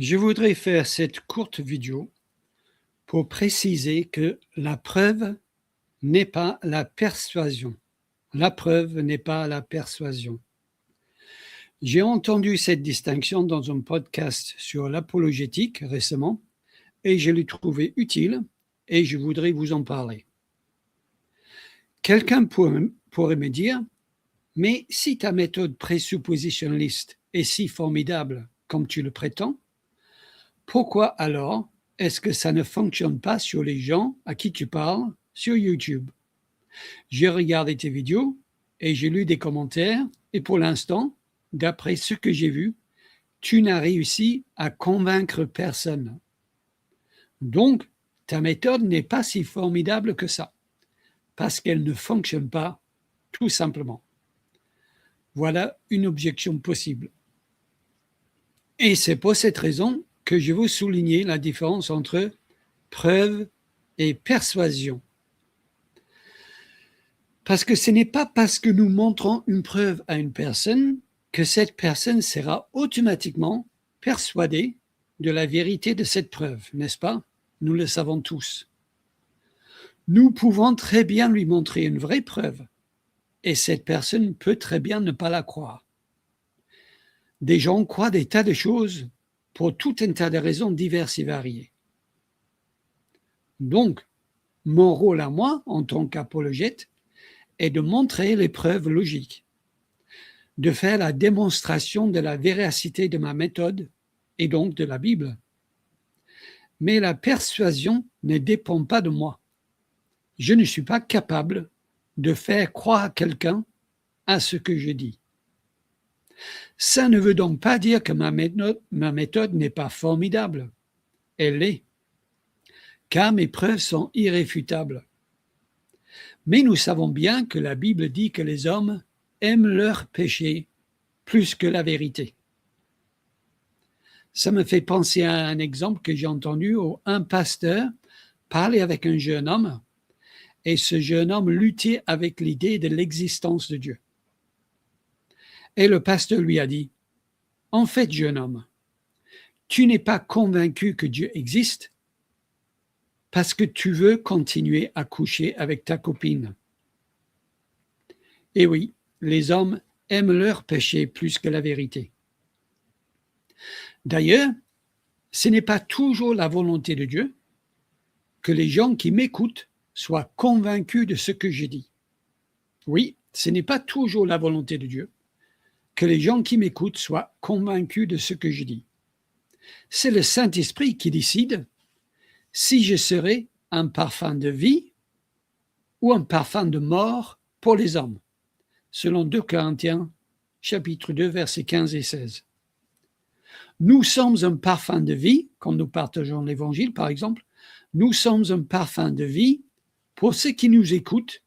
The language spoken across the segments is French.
Je voudrais faire cette courte vidéo pour préciser que la preuve n'est pas la persuasion. La preuve n'est pas la persuasion. J'ai entendu cette distinction dans un podcast sur l'apologétique récemment et je l'ai trouvé utile et je voudrais vous en parler. Quelqu'un pourrait me dire, mais si ta méthode présuppositionnaliste est si formidable comme tu le prétends, pourquoi alors est-ce que ça ne fonctionne pas sur les gens à qui tu parles sur YouTube? J'ai regardé tes vidéos et j'ai lu des commentaires et pour l'instant, d'après ce que j'ai vu, tu n'as réussi à convaincre personne. Donc, ta méthode n'est pas si formidable que ça, parce qu'elle ne fonctionne pas, tout simplement. Voilà une objection possible. Et c'est pour cette raison que je veux souligner la différence entre preuve et persuasion. Parce que ce n'est pas parce que nous montrons une preuve à une personne que cette personne sera automatiquement persuadée de la vérité de cette preuve, n'est-ce pas? Nous le savons tous. Nous pouvons très bien lui montrer une vraie preuve et cette personne peut très bien ne pas la croire. Des gens croient des tas de choses pour tout un tas de raisons diverses et variées. Donc, mon rôle à moi, en tant qu'apologète, est de montrer les preuves logiques, de faire la démonstration de la véracité de ma méthode et donc de la Bible. Mais la persuasion ne dépend pas de moi. Je ne suis pas capable de faire croire à quelqu'un à ce que je dis. Ça ne veut donc pas dire que ma méthode n'est pas formidable. Elle l'est, car mes preuves sont irréfutables. Mais nous savons bien que la Bible dit que les hommes aiment leur péché plus que la vérité. Ça me fait penser à un exemple que j'ai entendu où un pasteur parlait avec un jeune homme et ce jeune homme luttait avec l'idée de l'existence de Dieu. Et le pasteur lui a dit, « En fait, jeune homme, tu n'es pas convaincu que Dieu existe parce que tu veux continuer à coucher avec ta copine. » Et oui, les hommes aiment leur péché plus que la vérité. D'ailleurs, ce n'est pas toujours la volonté de Dieu que les gens qui m'écoutent soient convaincus de ce que je dis. Oui, ce n'est pas toujours la volonté de Dieu que les gens qui m'écoutent soient convaincus de ce que je dis. C'est le Saint-Esprit qui décide si je serai un parfum de vie ou un parfum de mort pour les hommes, selon 2 Corinthiens, chapitre 2, versets 15 et 16. Nous sommes un parfum de vie, quand nous partageons l'Évangile, par exemple, nous sommes un parfum de vie pour ceux qui nous écoutent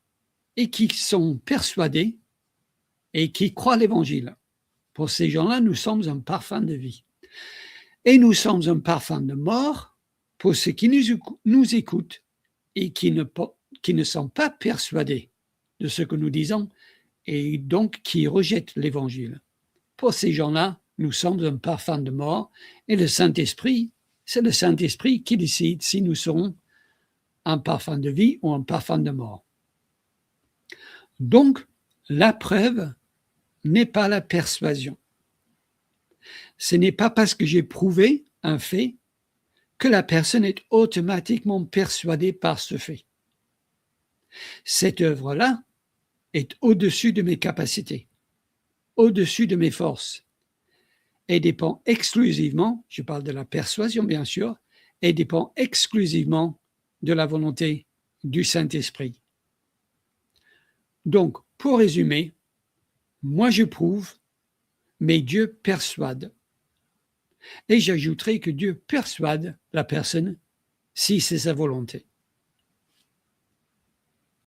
et qui sont persuadés et qui croient l'Évangile. Pour ces gens-là, nous sommes un parfum de vie. Et nous sommes un parfum de mort pour ceux qui nous écoutent et qui ne sont pas persuadés de ce que nous disons et donc qui rejettent l'Évangile. Pour ces gens-là, nous sommes un parfum de mort et le Saint-Esprit, c'est le Saint-Esprit qui décide si nous serons un parfum de vie ou un parfum de mort. Donc, la preuve n'est pas la persuasion. Ce n'est pas parce que j'ai prouvé un fait que la personne est automatiquement persuadée par ce fait. Cette œuvre-là est au-dessus de mes capacités, au-dessus de mes forces, et dépend exclusivement, je parle de la persuasion bien sûr, et dépend exclusivement de la volonté du Saint-Esprit. Donc, pour résumer, moi je prouve, mais Dieu persuade. Et j'ajouterai que Dieu persuade la personne si c'est sa volonté.